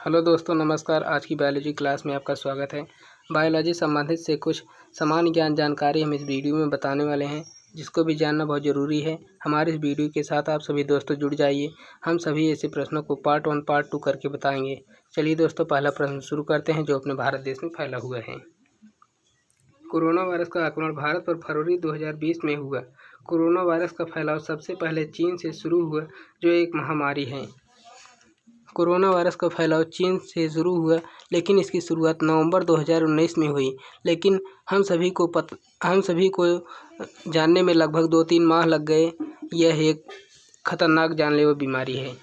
Hello दोस्तों, नमस्कार। आज की बायोलॉजी क्लास में आपका स्वागत है। बायोलॉजी संबंधित से कुछ सामान्य जानकारी हम इस वीडियो में बताने वाले हैं, जिसको भी जानना बहुत ज़रूरी है। हमारे इस वीडियो के साथ आप सभी दोस्तों जुड़ जाइए। हम सभी ऐसे प्रश्नों को पार्ट 1 पार्ट 2 करके बताएंगे। चलिए दोस्तों, पहला प्रश्न शुरू करते हैं, जो अपने भारत देश में फैला हुआ है। कोरोना वायरस का आक्रमण भारत पर फरवरी 2020 में हुआ। कोरोना वायरस का फैलाव सबसे पहले चीन से शुरू हुआ, जो एक महामारी है। कोरोना वायरस का फैलाव चीन से शुरू हुआ, लेकिन इसकी शुरुआत नवंबर 2019 में हुई। लेकिन हम सभी को जानने में लगभग 2-3 माह लग गए। यह एक खतरनाक जानलेवा बीमारी है।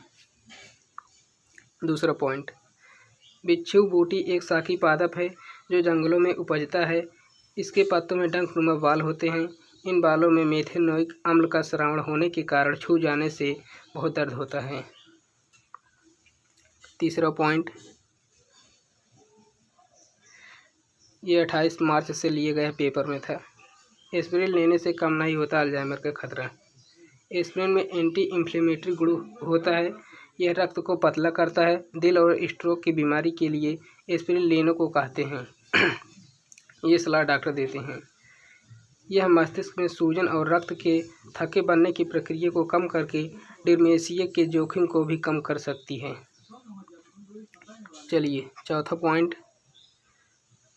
दूसरा पॉइंट, बिच्छू बूटी एक शाखी पादप है जो जंगलों में उपजता है। इसके पत्तों में डंकनुमा बाल होते हैं। इन बालों में मेथेनोइक अम्ल का स्रावण होने के कारण छू जाने से बहुत दर्द होता है। तीसरा पॉइंट, ये 28 मार्च से लिए गए पेपर में था। एस्पिरिन लेने से कम नहीं होता अल्जाइमर का खतरा। एस्पिरिन में एंटी इन्फ्लेमेटरी गुण होता है। यह रक्त को पतला करता है। दिल और स्ट्रोक की बीमारी के लिए एस्पिरिन लेने को कहते हैं। ये सलाह डॉक्टर देते हैं। यह मस्तिष्क में सूजन और रक्त के थक्के बनने की प्रक्रिया को कम करके डिमेंशिया के जोखिम को भी कम कर सकती है। चलिए, चौथा पॉइंट,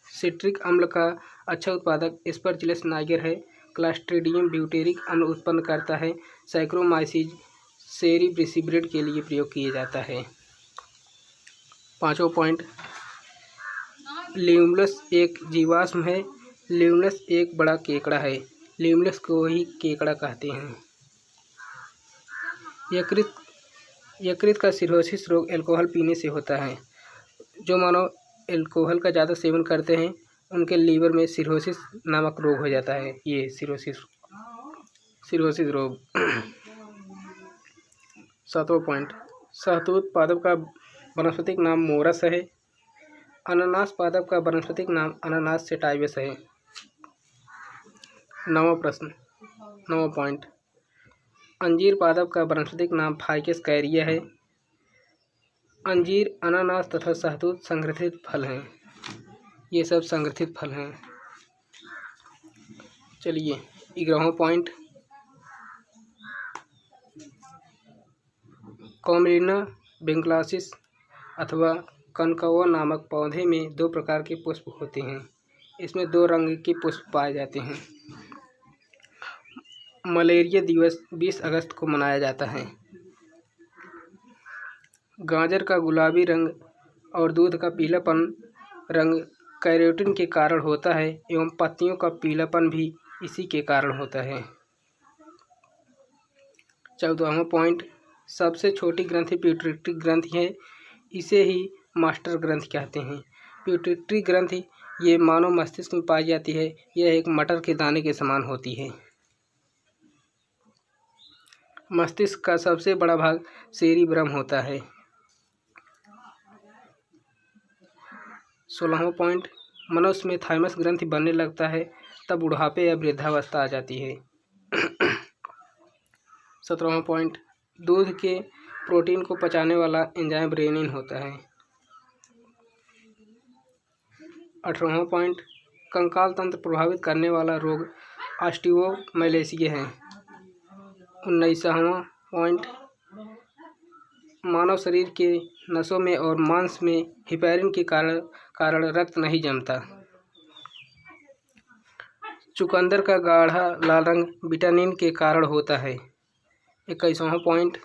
सिट्रिक अम्ल का अच्छा उत्पादक एस्परजिलस नाइगर है। क्लस्ट्रीडियम ब्यूटेरिक अम्ल उत्पन्न करता है। सैक्रोमाइसिस सेरीब्रिसिब्रेट के लिए प्रयोग किया जाता है। पांचवा पॉइंट, ल्यूमुलस एक जीवाश्म है। ल्यूमुलस एक बड़ा केकड़ा है। ल्यूमुलस को ही केकड़ा कहते हैं। यकृत का सिरोसिस रोग अल्कोहल पीने से होता है। जो मानव अल्कोहल का ज़्यादा सेवन करते हैं, उनके लीवर में सिरोसिस नामक रोग हो जाता है। ये सिरोसिस रोग। सातवां पॉइंट, शहतूत पादप का वनस्पतिक नाम मोरस है। अनानास पादप का वनस्पतिक नाम अनानास सेटाइवस है। नौवां पॉइंट, अंजीर पादप का वनस्पतिक नाम फाइकस कैरिया है। अंजीर, अनानास तथा शहतूत संग्रथित फल हैं। ये सब संग्रथित फल हैं। चलिए, 11वां पॉइंट, कॉमरिना बेंक्लासिस अथवा कनकौआ नामक पौधे में 2 प्रकार के पुष्प होते हैं। इसमें 2 रंग के पुष्प पाए जाते हैं। मलेरिया दिवस 20 अगस्त को मनाया जाता है। गाजर का गुलाबी रंग और दूध का पीलापन रंग कैरोटीन के कारण होता है, एवं पत्तियों का पीलापन भी इसी के कारण होता है। 14वां पॉइंट, सबसे छोटी ग्रंथि पिट्यूटरी ग्रंथि है। इसे ही मास्टर ग्रंथि कहते हैं। पिट्यूटरी ग्रंथि ये मानव मस्तिष्क में पाई जाती है। यह एक मटर के दाने के समान होती है। मस्तिष्क का सबसे बड़ा भाग सेरिब्रम होता है। 16वां पॉइंट, मनुष्य में थाइमस ग्रंथि बनने लगता है तब बुढ़ापे या वृद्धावस्था आ जाती है। 17वां पॉइंट, दूध के प्रोटीन को पचाने वाला एंजाइम रेनिन होता है। 18वां पॉइंट, कंकाल तंत्र प्रभावित करने वाला रोग ऑस्टियोमैलेसिया है। 19वां पॉइंट, मानव शरीर के नसों में और मांस में हिपैरिन के कारण रक्त नहीं जमता। चुकंदर का गाढ़ा लाल रंग विटामिन के कारण होता है। 21वां पॉइंट,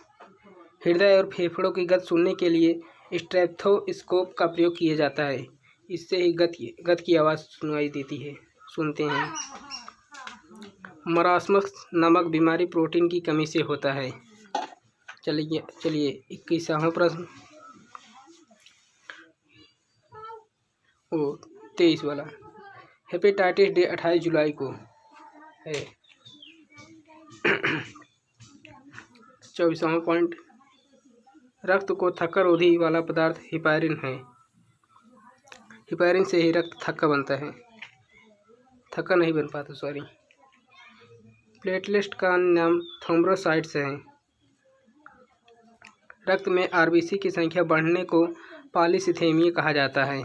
हृदय और फेफड़ों की गति सुनने के लिए स्टेथोस्कोप का प्रयोग किया जाता है। इससे ही गति की आवाज़ सुनाई देती है, सुनते हैं। मरासमस नामक बीमारी प्रोटीन की कमी से होता है। चलिए 21वां प्रश्न, 23 वाला, हेपेटाइटिस डे 28 जुलाई को है। 24वां पॉइंट, रक्त को थक्का रोधी वाला पदार्थ हिपैरिन है। हिपैरिन से ही रक्त थक्का बनता है, थक्का नहीं बन पाता, सॉरी। प्लेटलेट का नाम थ्रोम्बोसाइट्स है। रक्त में आरबीसी की संख्या बढ़ने को पॉलीसिथेमिया कहा जाता है।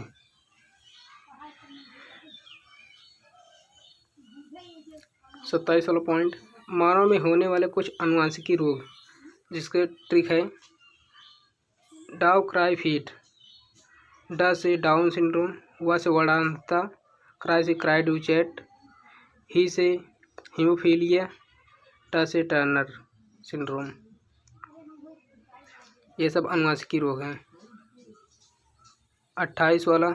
27 वाला पॉइंट, मानव में होने वाले कुछ अनुवांशिकी रोग जिसके ट्रिक है डाउ क्राई फीट, ड से डाउन सिंड्रोम, व से वर्णांधता, क्राई से क्राई डू चैट, ही से हीमोफीलिया, ट से टर्नर सिंड्रोम। ये सब अनुवांशिकी रोग हैं। 28 वाला,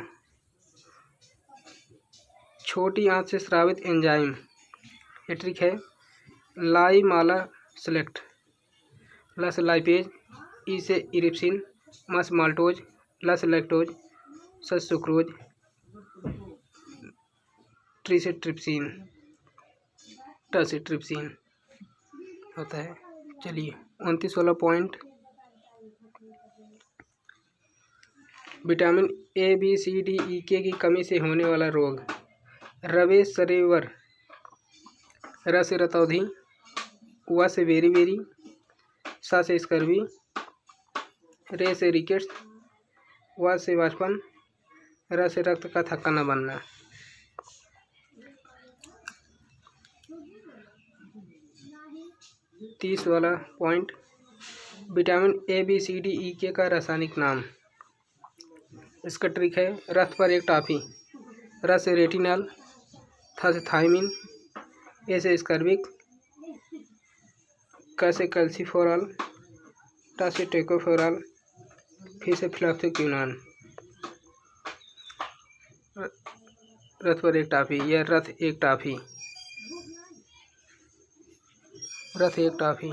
छोटी आंत से स्रावित एंजाइम, ये ट्रिक है लाई माला सेलेक्ट, ल से लाइपेज, ई से इरिप्सिन, म से माल्टोज, ल से लैक्टोज, स सुक्रोज, ट्री से ट्रिप्सिन, ट से ट्रिप्सिन होता है। चलिए 29 वाला point, vitamin A B C D E K की कमी से होने वाला रोग, रवे सरेवर, र से रतौधी, व से बेरी बेरी, सा से स्कर्वी, रे से रिकेट्स, व से वाजपन, र से रक्त का थक्का न बनना। तीस वाला point, vitamin A B C D E K का रासायनिक नाम, इसका ट्रिक है रथ पर एक टॉफी, र से रेटिनल, थ से थायमिन, ए से स्कर्बिक, क से कैल्सिफोरल, ट से टेकोफोरल, फिर से फ्लैक्सोक्विनोन। रथ पर एक टॉफी, यह रथ एक टॉफी, रथ एक टॉफी।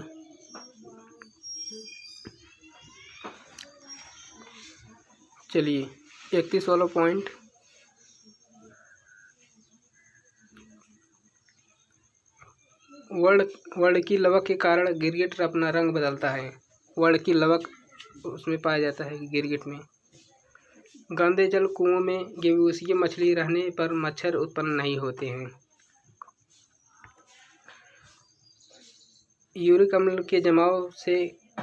चलिए 31 वाला पॉइंट, वर्ण की लवक के कारण गिरगिट अपना रंग बदलता है। वर्ण की लवक उसमें पाया जाता है गिरगिट में। गंदे जल कुओं में गेवूसिए मछली रहने पर मच्छर उत्पन्न नहीं होते हैं। यूरिक अम्ल के जमाव से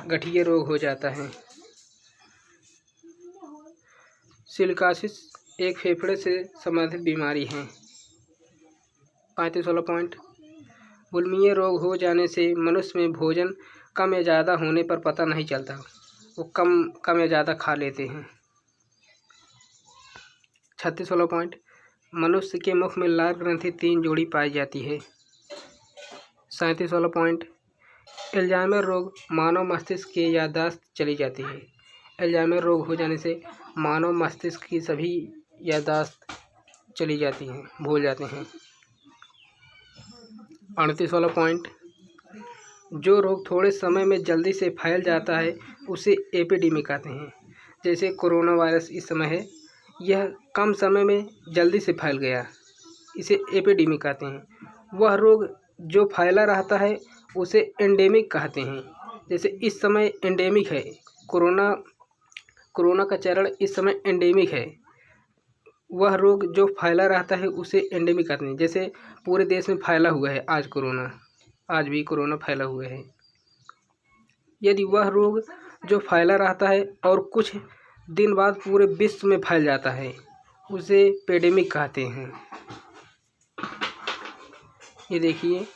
गठिया रोग हो जाता है। सिलिकासिस एक फेफड़े से संबंधित बीमारी है। 35 वाला पॉइंट, बुलिमिया रोग हो जाने से मनुष्य में भोजन कम या ज़्यादा होने पर पता नहीं चलता, वो कम या ज़्यादा खा लेते हैं। 36 वाला पॉइंट, मनुष्य के मुख में लाल ग्रंथि 3 जोड़ी पाई जाती है। 37 वाला पॉइंट, अल्जाइमर रोग मानव मस्तिष्क की याददाश्त चली जाती है। अल्जाइमर रोग हो जाने से मानव मस्तिष्क की सभी याददाश्त चली जाती हैं, भूल जाते हैं। 38 वाला पॉइंट, जो रोग थोड़े समय में जल्दी से फैल जाता है उसे एपिडेमिक कहते हैं। जैसे कोरोना वायरस इस समय है, यह कम समय में जल्दी से फैल गया, इसे एपिडेमिक कहते हैं। वह रोग जो फैला रहता है उसे एंडेमिक कहते हैं। जैसे इस समय एंडेमिक है, कोरोना का चरण इस समय एंडेमिक है। वह रोग जो फैला रहता है उसे एंडेमिक कहते हैं। जैसे पूरे देश में फैला हुआ है आज भी कोरोना फैला हुआ है। यदि वह रोग जो फैला रहता है और कुछ दिन बाद पूरे विश्व में फैल जाता है उसे पेडेमिक कहते हैं। ये देखिए,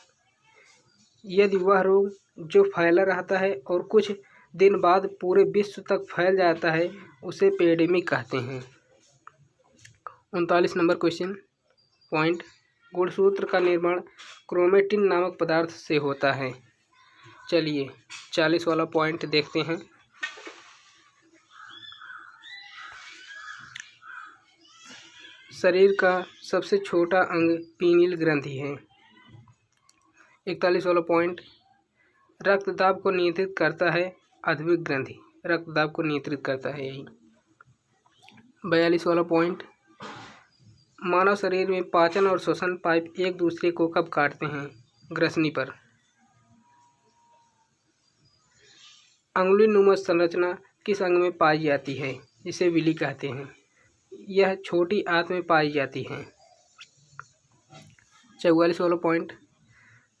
यदि वह रोग जो फैला रहता है और कुछ दिन बाद पूरे विश्व तक फैल जाता है उसे पेडेमिक कहते हैं। 39 नंबर क्वेश्चन पॉइंट, गुणसूत्र का निर्माण क्रोमेटिन नामक पदार्थ से होता है। चलिए 40 वाला पॉइंट देखते हैं। शरीर का सबसे छोटा अंग पीनियल ग्रंथि है। 41 वाला पॉइंट, रक्तदाब को नियंत्रित करता है अधविक ग्रंथि, रक्तदाब को नियंत्रित करता है यही। 42 वाला पॉइंट, मानव शरीर में पाचन और श्वसन पाइप एक दूसरे को कब काटते हैं? ग्रसनी पर। अंगुली नुमा संरचना किस अंग में पाई जाती है? जिसे विली कहते हैं। यह छोटी आंत में पाई जाती है। 44 वाला पॉइंट,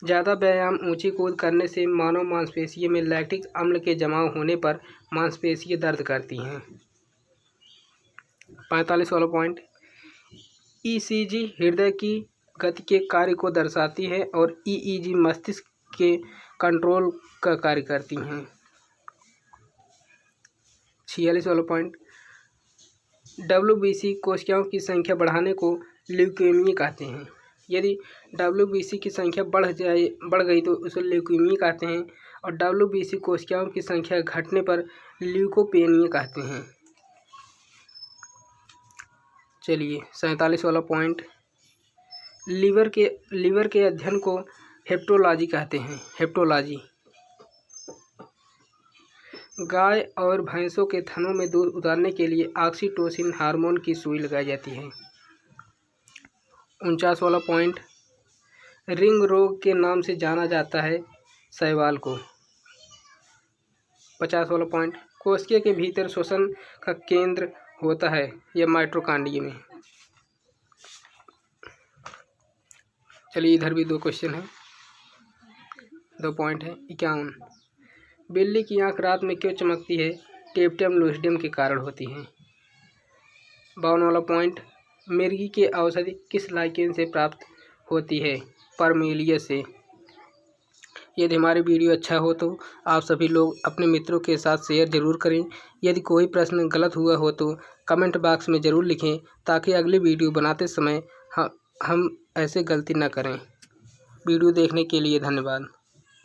ज़्यादा व्यायाम ऊंची कूद करने से मानव मांसपेशियों में लैक्टिक अम्ल के जमाव होने पर मांसपेशियां दर्द करती हैं। 45 वाला पॉइंट, ईसीजी हृदय की गति के कार्य को दर्शाती है और ईईजी मस्तिष्क के कंट्रोल का कार्य करती हैं। 46 वाला पॉइंट, WBC कोशिकाओं की संख्या बढ़ाने को ल्यूकेमिया कहते हैं। यदि WBC की संख्या बढ़ गई तो उसे ल्यूकेमिया कहते हैं और WBC कोशिकाओं की संख्या घटने पर ल्यूकोपेनिया कहते हैं। चलिए 47 वाला पॉइंट, लीवर के अध्ययन को हेप्टोलॉजी कहते हैं। हेप्टोलॉजी, गाय और भैंसों के थनों में दूध उतारने के लिए ऑक्सीटोसिन हार्मोन की सुई लगाई जाती है। 49 वाला पॉइंट, रिंग रोग के नाम से जाना जाता है शैवाल को। 50 वाला पॉइंट, कोशिका के भीतर श्वसन का केंद्र होता है यह माइटोकॉन्ड्रिया में। चलिए इधर भी 2 क्वेश्चन हैं, 2 पॉइंट हैं। 51, बिल्ली की आंख रात में क्यों चमकती है? टेप्टियम लूसिडम के कारण होती है। 52 वाला पॉइंट, मिर्गी की औषधि किस लाइकेन से प्राप्त होती है? परमेलिया से। यदि हमारी वीडियो अच्छा हो तो आप सभी लोग अपने मित्रों के साथ शेयर ज़रूर करें। यदि कोई प्रश्न गलत हुआ हो तो कमेंट बॉक्स में ज़रूर लिखें ताकि अगली वीडियो बनाते समय हम ऐसे गलती न करें। वीडियो देखने के लिए धन्यवाद।